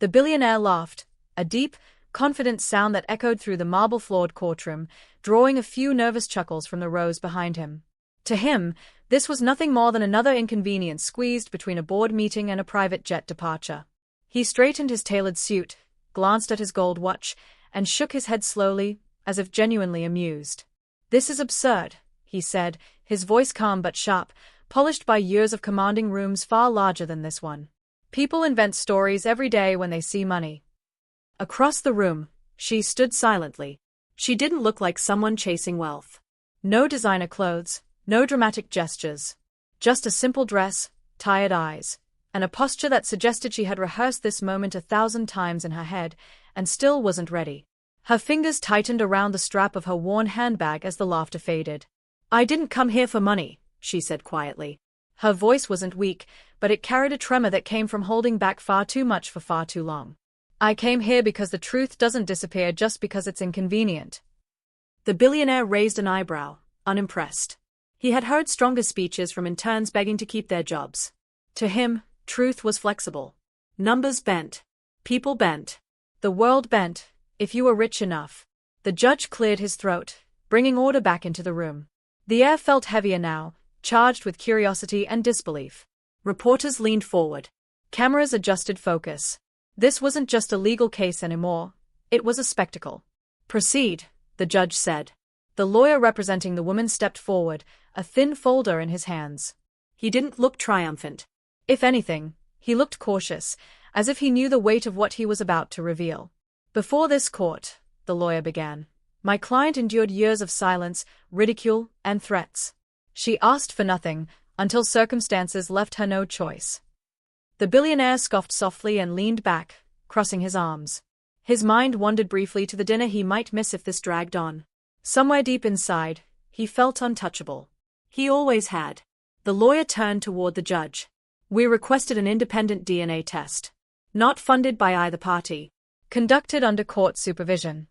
The billionaire laughed, a deep, confident sound that echoed through the marble-floored courtroom, drawing a few nervous chuckles from the rows behind him. To him, this was nothing more than another inconvenience squeezed between a board meeting and a private jet departure. He straightened his tailored suit, glanced at his gold watch, and shook his head slowly, as if genuinely amused. "This is absurd," he said, his voice calm but sharp, polished by years of commanding rooms far larger than this one. "People invent stories every day when they see money." Across the room, she stood silently. She didn't look like someone chasing wealth. No designer clothes, no dramatic gestures. Just a simple dress, tired eyes, and a posture that suggested she had rehearsed this moment 1,000 times in her head, and still wasn't ready. Her fingers tightened around the strap of her worn handbag as the laughter faded. "I didn't come here for money," she said quietly. Her voice wasn't weak, but it carried a tremor that came from holding back far too much for far too long. "I came here because the truth doesn't disappear just because it's inconvenient." The billionaire raised an eyebrow, unimpressed. He had heard stronger speeches from interns begging to keep their jobs. To him, truth was flexible. Numbers bent. People bent. The world bent, if you were rich enough. The judge cleared his throat, bringing order back into the room. The air felt heavier now, charged with curiosity and disbelief. Reporters leaned forward. Cameras adjusted focus. This wasn't just a legal case anymore, it was a spectacle. "Proceed," the judge said. The lawyer representing the woman stepped forward, a thin folder in his hands. He didn't look triumphant. If anything, he looked cautious, as if he knew the weight of what he was about to reveal. "Before this court," the lawyer began, "my client endured years of silence, ridicule, and threats. She asked for nothing, until circumstances left her no choice." The billionaire scoffed softly and leaned back, crossing his arms. His mind wandered briefly to the dinner he might miss if this dragged on. Somewhere deep inside, he felt untouchable. He always had. The lawyer turned toward the judge. "We requested an independent DNA test. Not funded by either party. Conducted under court supervision."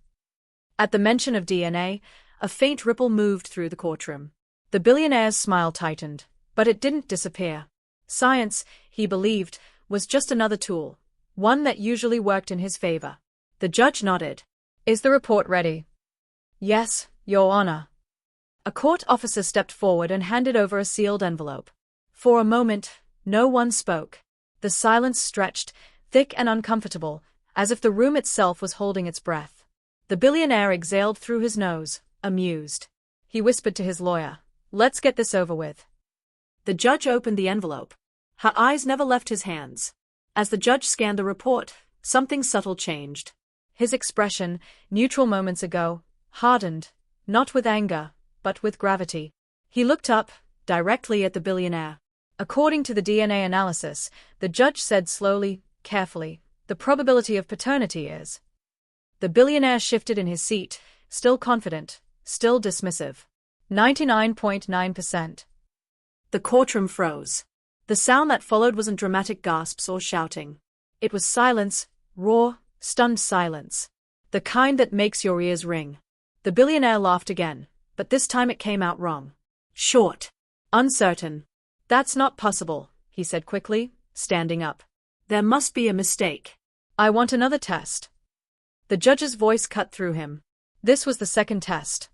At the mention of DNA, a faint ripple moved through the courtroom. The billionaire's smile tightened, but it didn't disappear. Science, he believed, was just another tool, one that usually worked in his favor. The judge nodded. "Is the report ready?" "Yes, Your Honor." A court officer stepped forward and handed over a sealed envelope. For a moment, no one spoke. The silence stretched, thick and uncomfortable, as if the room itself was holding its breath. The billionaire exhaled through his nose, amused. He whispered to his lawyer, "Let's get this over with." The judge opened the envelope. Her eyes never left his hands. As the judge scanned the report, something subtle changed. His expression, neutral moments ago, hardened, not with anger, but with gravity. He looked up, directly at the billionaire. "According to the DNA analysis," the judge said slowly, carefully, "the probability of paternity is." The billionaire shifted in his seat, still confident, still dismissive. 99.9%. The courtroom froze. The sound that followed wasn't dramatic gasps or shouting. It was silence, raw, stunned silence. The kind that makes your ears ring. The billionaire laughed again, but this time it came out wrong. Short. Uncertain. "That's not possible," he said quickly, standing up. "There must be a mistake. I want another test." The judge's voice cut through him. This was the second test.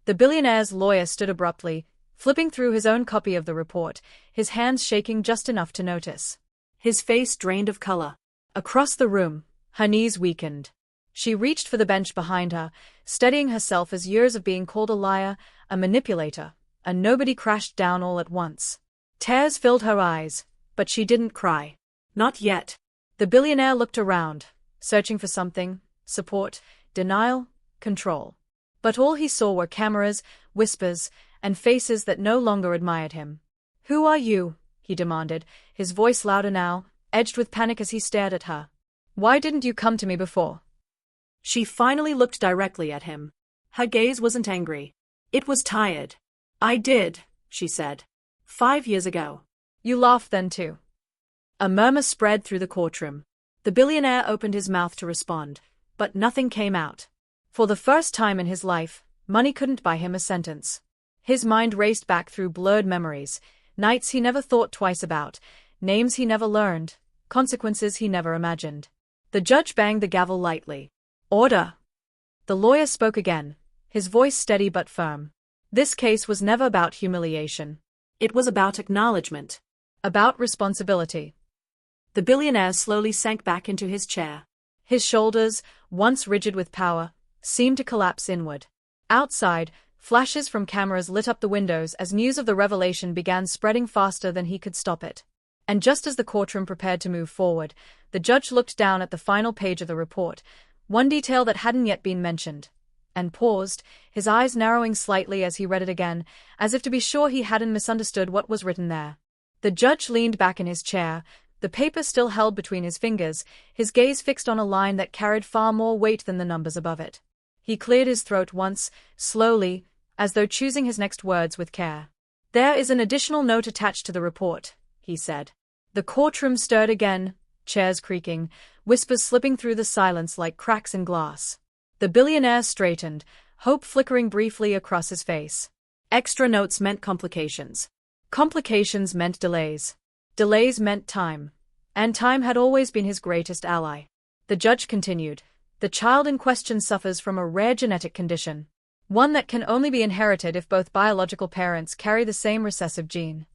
The billionaire's lawyer stood abruptly, flipping through his own copy of the report, his hands shaking just enough to notice. His face drained of color. Across the room, her knees weakened. She reached for the bench behind her, steadying herself as years of being called a liar, a manipulator, and nobody crashed down all at once. Tears filled her eyes, but she didn't cry. Not yet. The billionaire looked around, searching for something, support, denial, control. But all he saw were cameras, whispers, and faces that no longer admired him. "Who are you?" he demanded, his voice louder now, edged with panic as he stared at her. "Why didn't you come to me before?" She finally looked directly at him. Her gaze wasn't angry. It was tired. "I did," she said. 5 years ago. You laughed then too." A murmur spread through the courtroom. The billionaire opened his mouth to respond, but nothing came out. For the first time in his life, money couldn't buy him a sentence. His mind raced back through blurred memories, nights he never thought twice about, names he never learned, consequences he never imagined. The judge banged the gavel lightly. Order! The lawyer spoke again, his voice steady but firm. This case was never about humiliation. It was about acknowledgement. About responsibility. The billionaire slowly sank back into his chair. His shoulders, once rigid with power, seemed to collapse inward. Outside, flashes from cameras lit up the windows as news of the revelation began spreading faster than he could stop it. And just as the courtroom prepared to move forward, the judge looked down at the final page of the report, one detail that hadn't yet been mentioned, and paused, his eyes narrowing slightly as he read it again, as if to be sure he hadn't misunderstood what was written there. The judge leaned back in his chair, the paper still held between his fingers, his gaze fixed on a line that carried far more weight than the numbers above it. He cleared his throat once, slowly, as though choosing his next words with care. There is an additional note attached to the report, he said. The courtroom stirred again, chairs creaking, whispers slipping through the silence like cracks in glass. The billionaire straightened, hope flickering briefly across his face. Extra notes meant complications. Complications meant delays. Delays meant time. And time had always been his greatest ally. The judge continued. The child in question suffers from a rare genetic condition. One that can only be inherited if both biological parents carry the same recessive gene.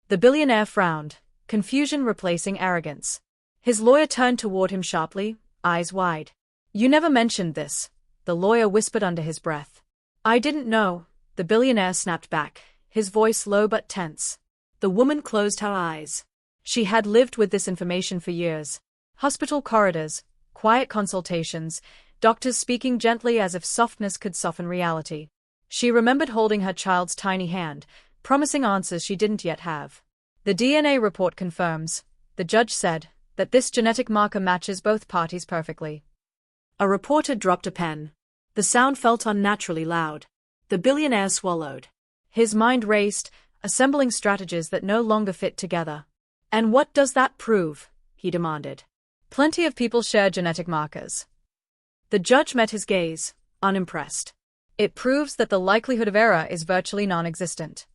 The billionaire frowned, confusion replacing arrogance. His lawyer turned toward him sharply, eyes wide. You never mentioned this, the lawyer whispered under his breath. I didn't know, the billionaire snapped back, his voice low but tense. The woman closed her eyes. She had lived with this information for years. Hospital corridors, quiet consultations, doctors speaking gently as if softness could soften reality. She remembered holding her child's tiny hand, promising answers she didn't yet have. The DNA report confirms, the judge said, that this genetic marker matches both parties perfectly. A reporter dropped a pen. The sound felt unnaturally loud. The billionaire swallowed. His mind raced, assembling strategies that no longer fit together. And what does that prove? He demanded. Plenty of people share genetic markers. The judge met his gaze, unimpressed. It proves that the likelihood of error is virtually non-existent.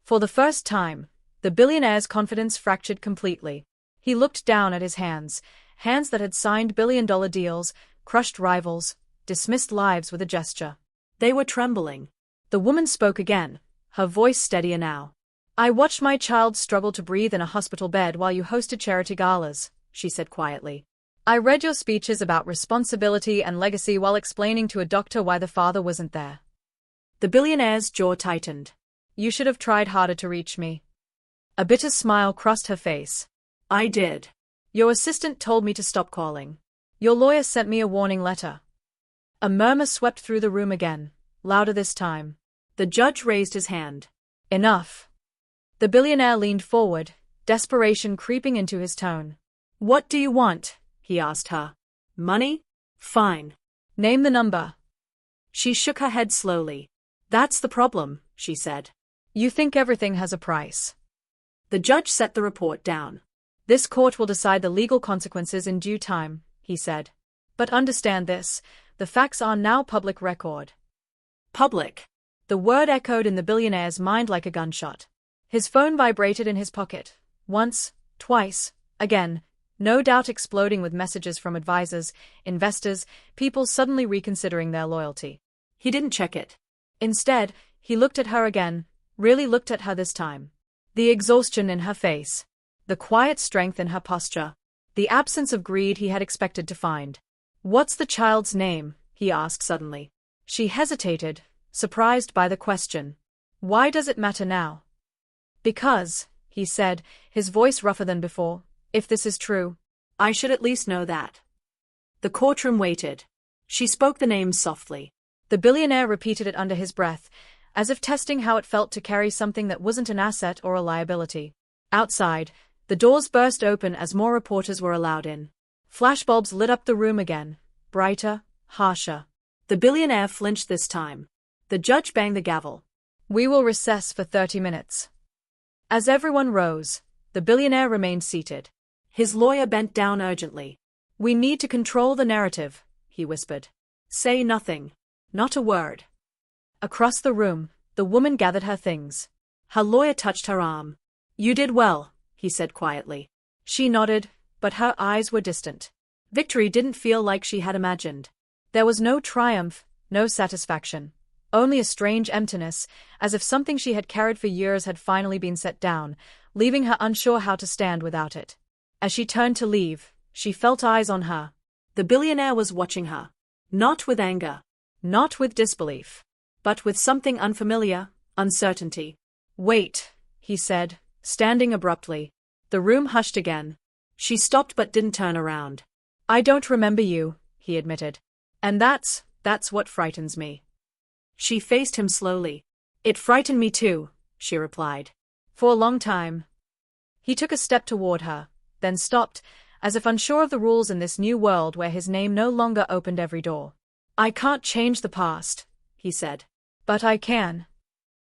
For the first time, the billionaire's confidence fractured completely. He looked down at his hands, hands that had signed billion-dollar deals, crushed rivals, dismissed lives with a gesture. They were trembling. The woman spoke again, her voice steadier now. I watched my child struggle to breathe in a hospital bed while you hosted charity galas, she said quietly. I read your speeches about responsibility and legacy while explaining to a doctor why the father wasn't there. The billionaire's jaw tightened. You should have tried harder to reach me. A bitter smile crossed her face. I did. Your assistant told me to stop calling. Your lawyer sent me a warning letter. A murmur swept through the room again, louder this time. The judge raised his hand. Enough. The billionaire leaned forward, desperation creeping into his tone. What do you want? He asked her. Money? Fine. Name the number. She shook her head slowly. That's the problem, she said. You think everything has a price. The judge set the report down. This court will decide the legal consequences in due time, he said. But understand this, the facts are now public record. Public. The word echoed in the billionaire's mind like a gunshot. His phone vibrated in his pocket. Once, twice, again, no doubt exploding with messages from advisors, investors, people suddenly reconsidering their loyalty. He didn't check it. Instead, he looked at her again, really looked at her this time. The exhaustion in her face. The quiet strength in her posture. The absence of greed he had expected to find. What's the child's name? He asked suddenly. She hesitated, surprised by the question. Why does it matter now? Because, he said, his voice rougher than before, if this is true, I should at least know that. The courtroom waited. She spoke the name softly. The billionaire repeated it under his breath, as if testing how it felt to carry something that wasn't an asset or a liability. Outside, the doors burst open as more reporters were allowed in. Flashbulbs lit up the room again, brighter, harsher. The billionaire flinched this time. The judge banged the gavel. We will recess for 30 minutes. As everyone rose, the billionaire remained seated. His lawyer bent down urgently. We need to control the narrative, he whispered. Say nothing. Not a word. Across the room, the woman gathered her things. Her lawyer touched her arm. You did well, he said quietly. She nodded, but her eyes were distant. Victory didn't feel like she had imagined. There was no triumph, no satisfaction. Only a strange emptiness, as if something she had carried for years had finally been set down, leaving her unsure how to stand without it. As she turned to leave, she felt eyes on her. The billionaire was watching her. Not with anger. Not with disbelief. But with something unfamiliar, uncertainty. "Wait," he said, standing abruptly. The room hushed again. She stopped but didn't turn around. "I don't remember you," he admitted. "And that's what frightens me." She faced him slowly. "It frightened me too," she replied. "For a long time." He took a step toward her, then stopped, as if unsure of the rules in this new world where his name no longer opened every door. "I can't change the past," he said. "But I can."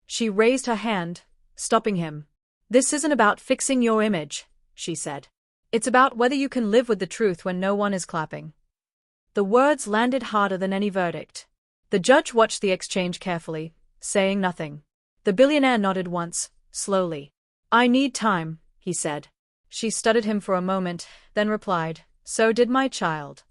She raised her hand, stopping him. "This isn't about fixing your image," she said. "It's about whether you can live with the truth when no one is clapping." The words landed harder than any verdict. The judge watched the exchange carefully, saying nothing. The billionaire nodded once, slowly. "I need time," he said. She studied him for a moment, then replied, "So did my child."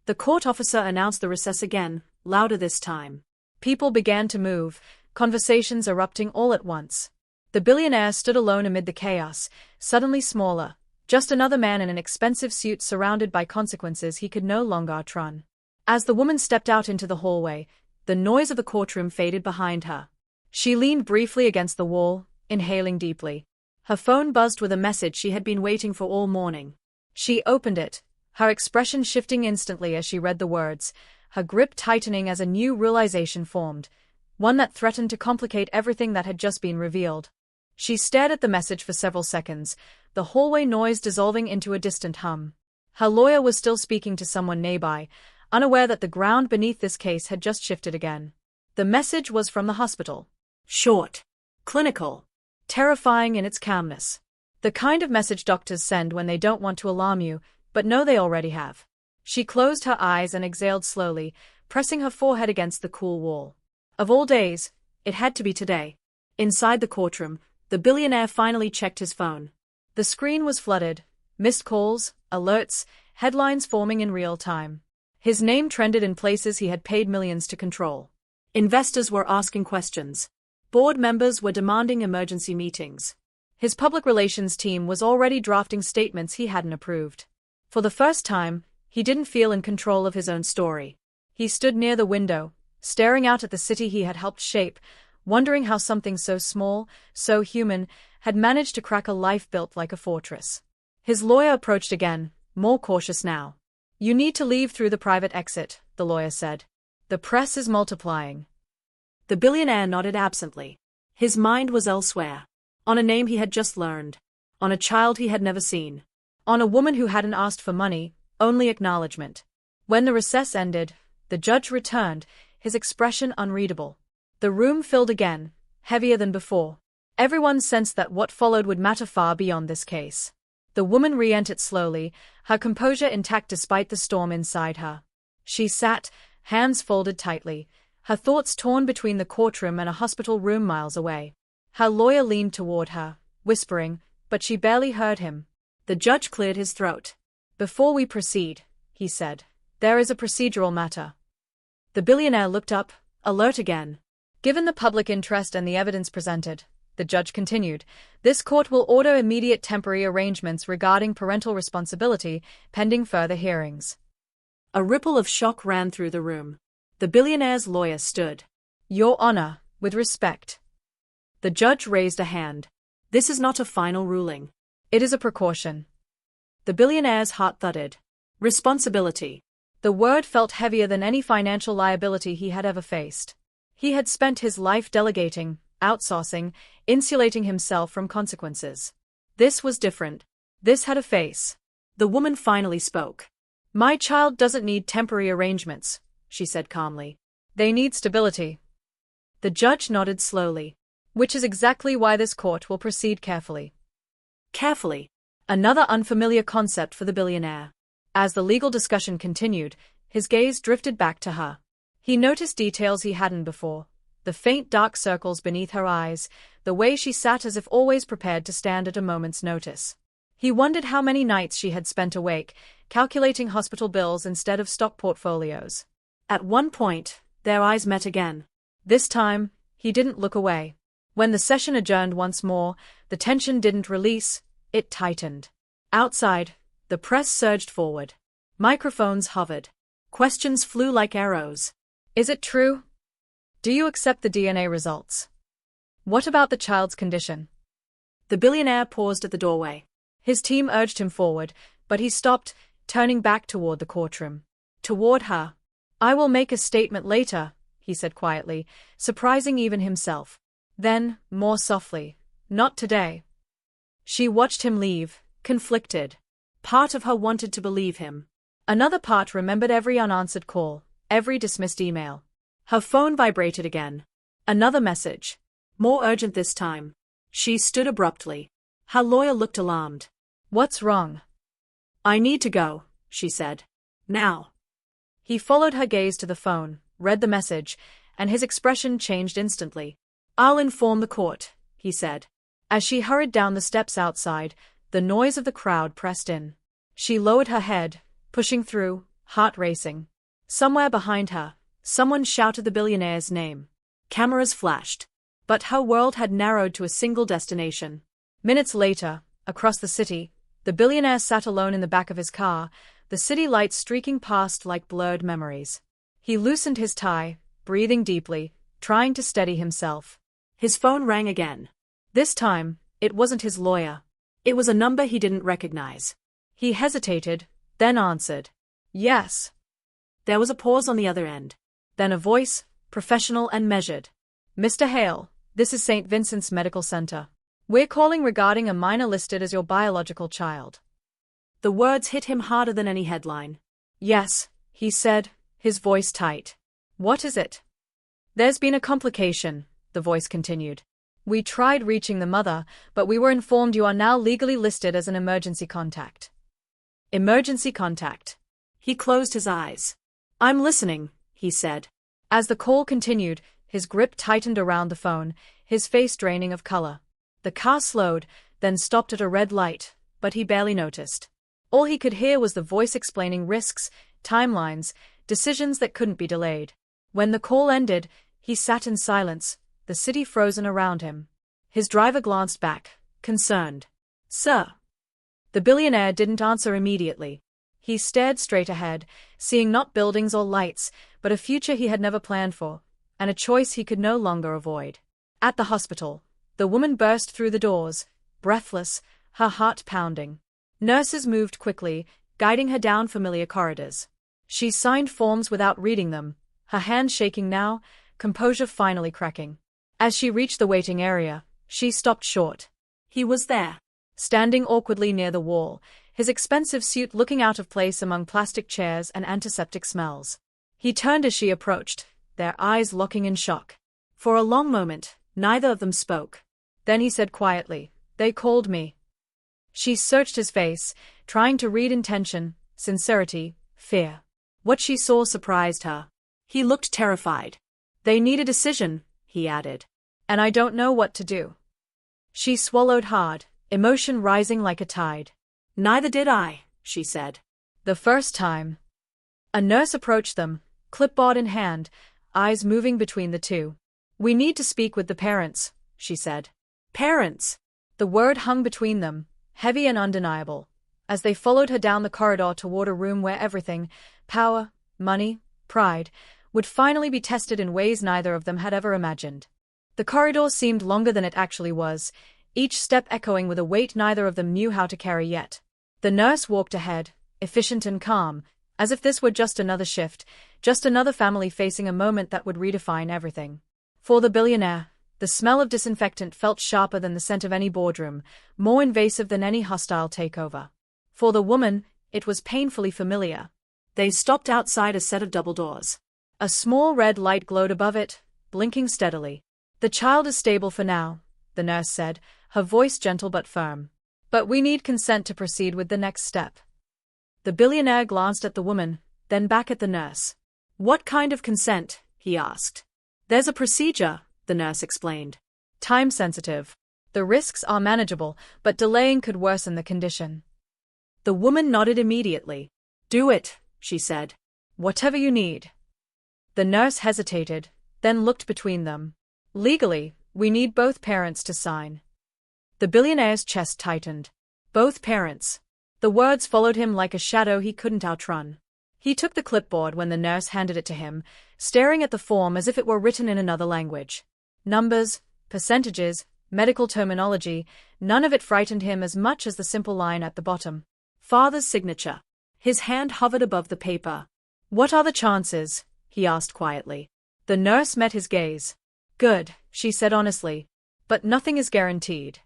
The court officer announced the recess again, louder this time. People began to move, conversations erupting all at once. The billionaire stood alone amid the chaos, suddenly smaller, just another man in an expensive suit surrounded by consequences he could no longer outrun. As the woman stepped out into the hallway, the noise of the courtroom faded behind her. She leaned briefly against the wall, inhaling deeply. Her phone buzzed with a message she had been waiting for all morning. She opened it, her expression shifting instantly as she read the words, her grip tightening as a new realization formed, one that threatened to complicate everything that had just been revealed. She stared at the message for several seconds, the hallway noise dissolving into a distant hum. Her lawyer was still speaking to someone nearby, unaware that the ground beneath this case had just shifted again. The message was from the hospital. Short. Clinical. Terrifying in its calmness. The kind of message doctors send when they don't want to alarm you, but know they already have. She closed her eyes and exhaled slowly, pressing her forehead against the cool wall. Of all days, it had to be today. Inside the courtroom, the billionaire finally checked his phone. The screen was flooded, missed calls, alerts, headlines forming in real time. His name trended in places he had paid millions to control. Investors were asking questions. Board members were demanding emergency meetings. His public relations team was already drafting statements he hadn't approved. For the first time, he didn't feel in control of his own story. He stood near the window, staring out at the city he had helped shape, wondering how something so small, so human, had managed to crack a life built like a fortress. His lawyer approached again, more cautious now. "You need to leave through the private exit," the lawyer said. "The press is multiplying." The billionaire nodded absently. His mind was elsewhere. On a name he had just learned. On a child he had never seen. On a woman who hadn't asked for money, only acknowledgement. When the recess ended, the judge returned, his expression unreadable. The room filled again, heavier than before. Everyone sensed that what followed would matter far beyond this case. The woman re-entered slowly, her composure intact despite the storm inside her. She sat, hands folded tightly, her thoughts torn between the courtroom and a hospital room miles away. Her lawyer leaned toward her, whispering, but she barely heard him. The judge cleared his throat. "Before we proceed," he said, "there is a procedural matter." The billionaire looked up, alert again. "Given the public interest and the evidence presented," the judge continued, "this court will order immediate temporary arrangements regarding parental responsibility, pending further hearings." A ripple of shock ran through the room. The billionaire's lawyer stood. "Your Honor, with respect." The judge raised a hand. "This is not a final ruling. It is a precaution." The billionaire's heart thudded. Responsibility. The word felt heavier than any financial liability he had ever faced. He had spent his life delegating, outsourcing, insulating himself from consequences. This was different. This had a face. The woman finally spoke. "My child doesn't need temporary arrangements," she said calmly. "They need stability." The judge nodded slowly. "Which is exactly why this court will proceed carefully." Carefully. Another unfamiliar concept for the billionaire. As the legal discussion continued, his gaze drifted back to her. He noticed details he hadn't before. The faint dark circles beneath her eyes, the way she sat as if always prepared to stand at a moment's notice. He wondered how many nights she had spent awake, calculating hospital bills instead of stock portfolios. At one point, their eyes met again. This time, he didn't look away. When the session adjourned once more, the tension didn't release, it tightened. Outside, the press surged forward. Microphones hovered. Questions flew like arrows. Is it true? Do you accept the DNA results? What about the child's condition? The billionaire paused at the doorway. His team urged him forward, but he stopped, turning back toward the courtroom. Toward her. I will make a statement later, he said quietly, surprising even himself. Then, more softly, not today. She watched him leave, conflicted. Part of her wanted to believe him. Another part remembered every unanswered call, every dismissed email. Her phone vibrated again. Another message. More urgent this time. She stood abruptly. Her lawyer looked alarmed. What's wrong? I need to go, she said. Now. He followed her gaze to the phone, read the message, and his expression changed instantly. I'll inform the court, he said. As she hurried down the steps outside, the noise of the crowd pressed in. She lowered her head, pushing through, heart racing. Somewhere behind her, someone shouted the billionaire's name. Cameras flashed. But her world had narrowed to a single destination. Minutes later, across the city, the billionaire sat alone in the back of his car, the city lights streaking past like blurred memories. He loosened his tie, breathing deeply, trying to steady himself. His phone rang again. This time, it wasn't his lawyer. It was a number he didn't recognize. He hesitated, then answered. Yes. There was a pause on the other end. Then a voice, professional and measured. Mr. Hale, this is St. Vincent's Medical Center. We're calling regarding a minor listed as your biological child. The words hit him harder than any headline. Yes, he said, his voice tight. What is it? There's been a complication, the voice continued. We tried reaching the mother, but we were informed you are now legally listed as an emergency contact. Emergency contact. He closed his eyes. I'm listening, he said. As the call continued, his grip tightened around the phone, his face draining of color. The car slowed, then stopped at a red light, but he barely noticed. All he could hear was the voice explaining risks, timelines, decisions that couldn't be delayed. When the call ended, he sat in silence, the city frozen around him. His driver glanced back, concerned. Sir. The billionaire didn't answer immediately. He stared straight ahead, seeing not buildings or lights, but a future he had never planned for, and a choice he could no longer avoid. At the hospital, the woman burst through the doors, breathless, her heart pounding. Nurses moved quickly, guiding her down familiar corridors. She signed forms without reading them, her hand shaking now, composure finally cracking. As she reached the waiting area, she stopped short. He was there, standing awkwardly near the wall, his expensive suit looking out of place among plastic chairs and antiseptic smells. He turned as she approached, their eyes locking in shock. For a long moment, neither of them spoke. Then he said quietly, "They called me." She searched his face, trying to read intention, sincerity, fear. What she saw surprised her. He looked terrified. "They need a decision," he added. "And I don't know what to do." She swallowed hard, emotion rising like a tide. "Neither did I," she said. The first time. A nurse approached them, clipboard in hand, eyes moving between the two. "We need to speak with the parents," she said. Parents. The word hung between them, heavy and undeniable, as they followed her down the corridor toward a room where everything, power, money, pride, would finally be tested in ways neither of them had ever imagined. The corridor seemed longer than it actually was, each step echoing with a weight neither of them knew how to carry yet. The nurse walked ahead, efficient and calm, as if this were just another shift, just another family facing a moment that would redefine everything. For the billionaire, the smell of disinfectant felt sharper than the scent of any boardroom, more invasive than any hostile takeover. For the woman, it was painfully familiar. They stopped outside a set of double doors. A small red light glowed above it, blinking steadily. "The child is stable for now," the nurse said, her voice gentle but firm. "But we need consent to proceed with the next step." The billionaire glanced at the woman, then back at the nurse. "What kind of consent?" he asked. "There's a procedure," the nurse explained. "Time sensitive. The risks are manageable, but delaying could worsen the condition. The woman nodded immediately. Do it, she said. Whatever you need. The nurse hesitated, then looked between them. Legally, we need both parents to sign. The billionaire's chest tightened. Both parents. The words followed him like a shadow he couldn't outrun. He took the clipboard when the nurse handed it to him, staring at the form as if it were written in another language. Numbers, percentages, medical terminology, none of it frightened him as much as the simple line at the bottom. Father's signature. His hand hovered above the paper. What are the chances? He asked quietly. The nurse met his gaze. Good, she said honestly. But nothing is guaranteed.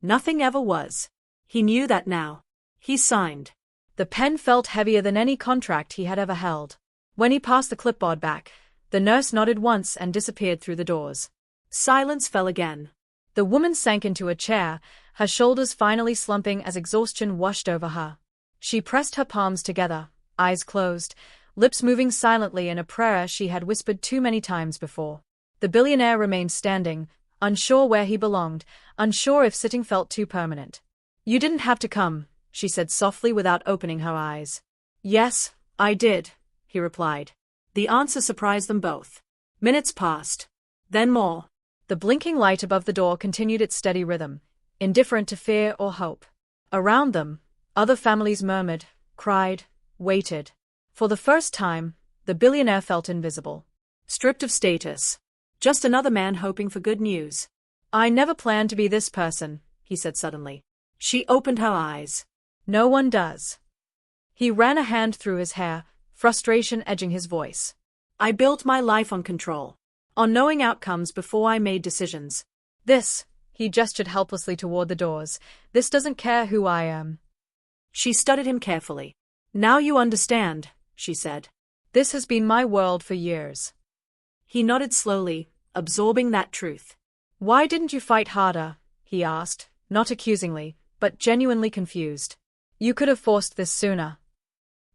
Nothing ever was. He knew that now. He signed. The pen felt heavier than any contract he had ever held. When he passed the clipboard back, the nurse nodded once and disappeared through the doors. Silence fell again. The woman sank into a chair, her shoulders finally slumping as exhaustion washed over her. She pressed her palms together, eyes closed, lips moving silently in a prayer she had whispered too many times before. The billionaire remained standing, unsure where he belonged, unsure if sitting felt too permanent. You didn't have to come, she said softly without opening her eyes. Yes, I did, he replied. The answer surprised them both. Minutes passed. Then more. The blinking light above the door continued its steady rhythm, indifferent to fear or hope. Around them, other families murmured, cried, waited. For the first time, the billionaire felt invisible. Stripped of status. Just another man hoping for good news. I never planned to be this person, he said suddenly. She opened her eyes. No one does. He ran a hand through his hair, frustration edging his voice. I built my life on control. On knowing outcomes before I made decisions. This, he gestured helplessly toward the doors, this doesn't care who I am. She studied him carefully. Now you understand, she said. This has been my world for years. He nodded slowly, absorbing that truth. Why didn't you fight harder? He asked, not accusingly, but genuinely confused. You could have forced this sooner.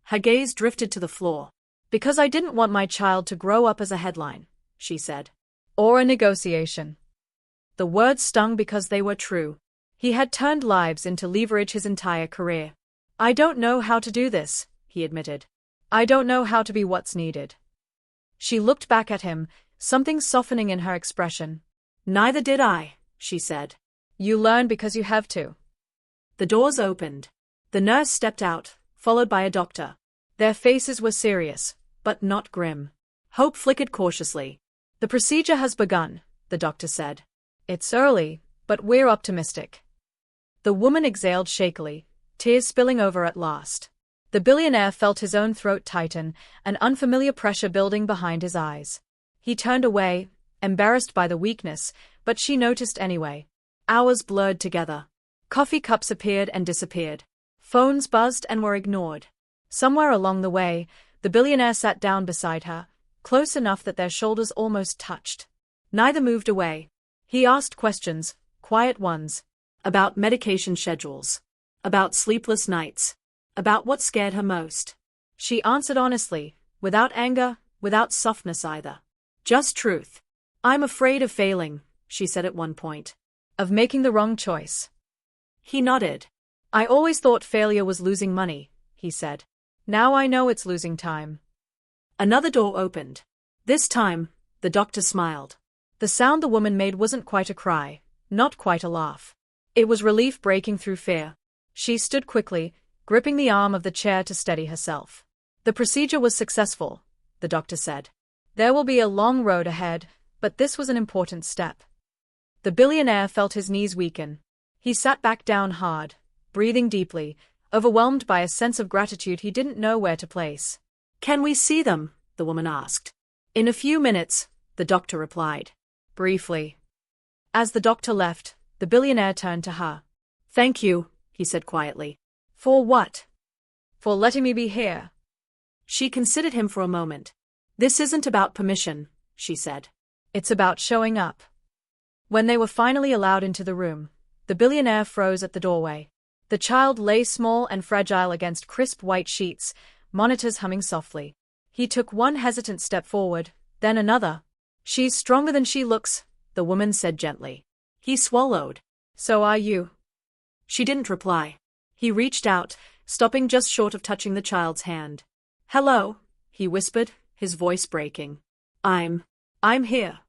Her gaze drifted to the floor. Because I didn't want my child to grow up as a headline, she said. Or a negotiation. The words stung because they were true. He had turned lives into leverage his entire career. I don't know how to do this, he admitted. I don't know how to be what's needed. She looked back at him, something softening in her expression. Neither did I, she said. You learn because you have to. The doors opened. The nurse stepped out, followed by a doctor. Their faces were serious, but not grim. Hope flickered cautiously. The procedure has begun, the doctor said. It's early, but we're optimistic. The woman exhaled shakily, tears spilling over at last. The billionaire felt his own throat tighten, an unfamiliar pressure building behind his eyes. He turned away, embarrassed by the weakness, but she noticed anyway. Hours blurred together. Coffee cups appeared and disappeared. Phones buzzed and were ignored. Somewhere along the way, the billionaire sat down beside her, close enough that their shoulders almost touched. Neither moved away. He asked questions, quiet ones. About medication schedules. About sleepless nights. About what scared her most. She answered honestly, without anger, without softness either. Just truth. I'm afraid of failing, she said at one point. Of making the wrong choice. He nodded. I always thought failure was losing money, he said. Now I know it's losing time. Another door opened. This time, the doctor smiled. The sound the woman made wasn't quite a cry, not quite a laugh. It was relief breaking through fear. She stood quickly, gripping the arm of the chair to steady herself. The procedure was successful, the doctor said. There will be a long road ahead, but this was an important step. The billionaire felt his knees weaken. He sat back down hard, breathing deeply, overwhelmed by a sense of gratitude he didn't know where to place. Can we see them? The woman asked. In a few minutes, the doctor replied. Briefly. As the doctor left, the billionaire turned to her. Thank you, he said quietly. For what? For letting me be here. She considered him for a moment. This isn't about permission, she said. It's about showing up. When they were finally allowed into the room, the billionaire froze at the doorway. The child lay small and fragile against crisp white sheets, monitors humming softly. He took one hesitant step forward, then another. She's stronger than she looks, the woman said gently. He swallowed. So are you. She didn't reply. He reached out, stopping just short of touching the child's hand. "Hello," he whispered, his voice breaking. I'm here."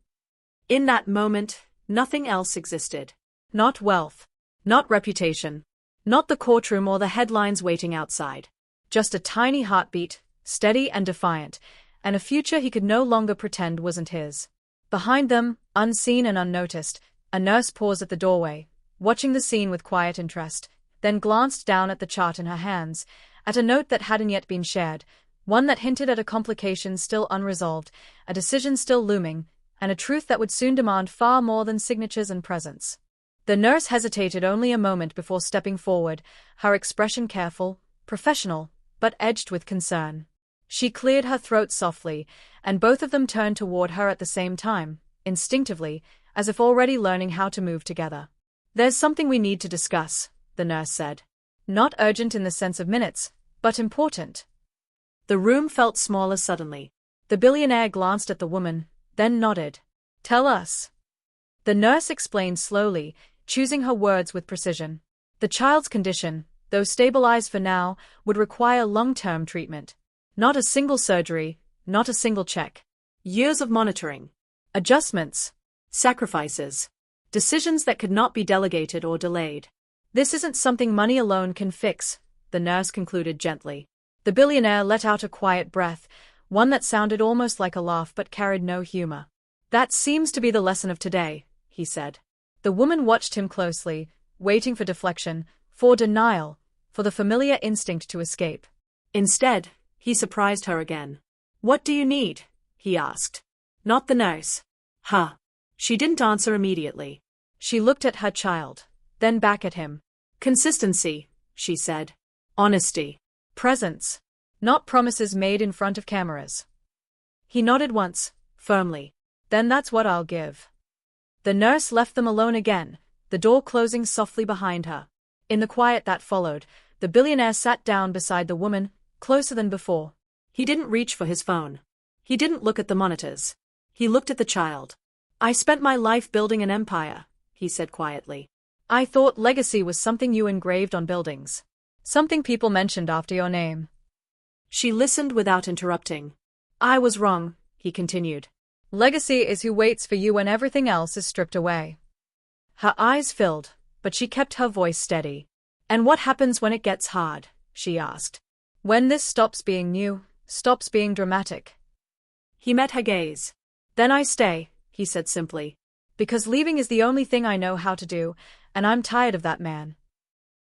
In that moment, nothing else existed. Not wealth. Not reputation. Not the courtroom or the headlines waiting outside. Just a tiny heartbeat, steady and defiant, and a future he could no longer pretend wasn't his. Behind them, unseen and unnoticed, a nurse paused at the doorway, watching the scene with quiet interest, then glanced down at the chart in her hands, at a note that hadn't yet been shared, one that hinted at a complication still unresolved, a decision still looming, and a truth that would soon demand far more than signatures and presence. The nurse hesitated only a moment before stepping forward, her expression careful, professional, but edged with concern. She cleared her throat softly, and both of them turned toward her at the same time, instinctively, as if already learning how to move together. "There's something we need to discuss," the nurse said. "Not urgent in the sense of minutes, but important." The room felt smaller suddenly. The billionaire glanced at the woman, then nodded. "Tell us." The nurse explained slowly, choosing her words with precision. The child's condition, though stabilized for now, would require long-term treatment. Not a single surgery, not a single check. Years of monitoring. Adjustments. Sacrifices. Decisions that could not be delegated or delayed. "This isn't something money alone can fix," the nurse concluded gently. The billionaire let out a quiet breath, one that sounded almost like a laugh but carried no humor. "That seems to be the lesson of today," he said. The woman watched him closely, waiting for deflection, for denial, for the familiar instinct to escape. Instead, he surprised her again. "What do you need?" he asked. Not the nurse. "Huh." She didn't answer immediately. She looked at her child, then back at him. "Consistency," she said. "Honesty. Presence. Not promises made in front of cameras." He nodded once, firmly. "Then that's what I'll give." The nurse left them alone again, the door closing softly behind her. In the quiet that followed, the billionaire sat down beside the woman, closer than before. He didn't reach for his phone. He didn't look at the monitors. He looked at the child. "I spent my life building an empire," he said quietly. "I thought legacy was something you engraved on buildings. Something people mentioned after your name." She listened without interrupting. "I was wrong," he continued. "Legacy is who waits for you when everything else is stripped away." Her eyes filled, but she kept her voice steady. "And what happens when it gets hard?" she asked. "When this stops being new, stops being dramatic." He met her gaze. "Then I stay," he said simply. "Because leaving is the only thing I know how to do, and I'm tired of that man."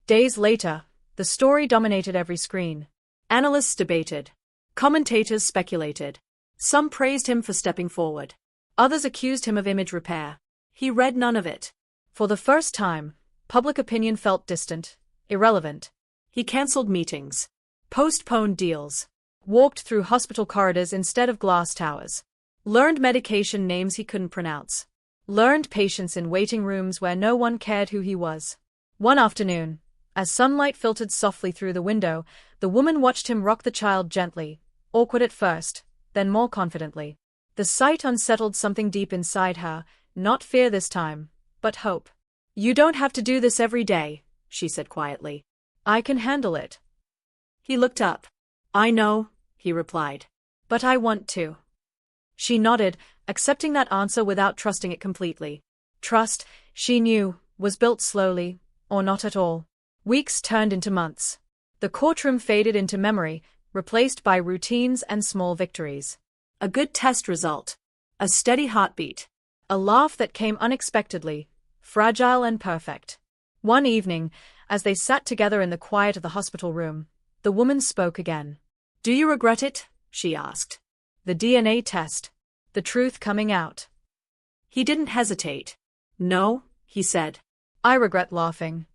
Days later, the story dominated every screen. Analysts debated. Commentators speculated. Some praised him for stepping forward. Others accused him of image repair. He read none of it. For the first time, public opinion felt distant, irrelevant. He cancelled meetings. Postponed deals. Walked through hospital corridors instead of glass towers. Learned medication names he couldn't pronounce. Learned patience in waiting rooms where no one cared who he was. One afternoon, as sunlight filtered softly through the window, the woman watched him rock the child gently, awkward at first, then more confidently. The sight unsettled something deep inside her, not fear this time, but hope. "You don't have to do this every day," she said quietly. "I can handle it." He looked up. "I know," he replied. "But I want to." She nodded, accepting that answer without trusting it completely. Trust, she knew, was built slowly, or not at all. Weeks turned into months. The courtroom faded into memory, replaced by routines and small victories. A good test result. A steady heartbeat. A laugh that came unexpectedly, fragile and perfect. One evening, as they sat together in the quiet of the hospital room, the woman spoke again. "Do you regret it?" she asked. The DNA test. The truth coming out. He didn't hesitate. "No," he said. "I regret laughing."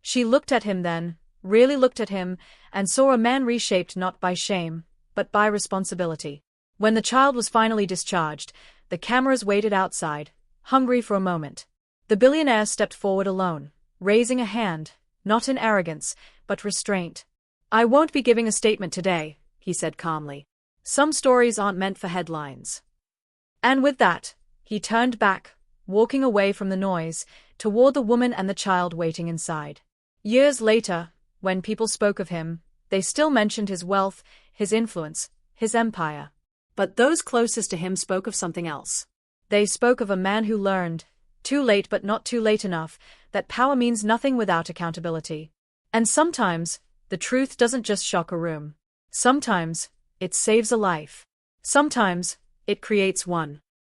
She looked at him then, really looked at him, and saw a man reshaped not by shame, but by responsibility. When the child was finally discharged, the cameras waited outside, hungry for a moment. The billionaire stepped forward alone, raising a hand, not in arrogance, but restraint. "I won't be giving a statement today," he said calmly. "Some stories aren't meant for headlines." And with that, he turned back, walking away from the noise, toward the woman and the child waiting inside. Years later, when people spoke of him, they still mentioned his wealth, his influence, his empire. But those closest to him spoke of something else. They spoke of a man who learned, too late but not too late enough, that power means nothing without accountability. And sometimes, the truth doesn't just shock a room. Sometimes, it saves a life. Sometimes, it creates one.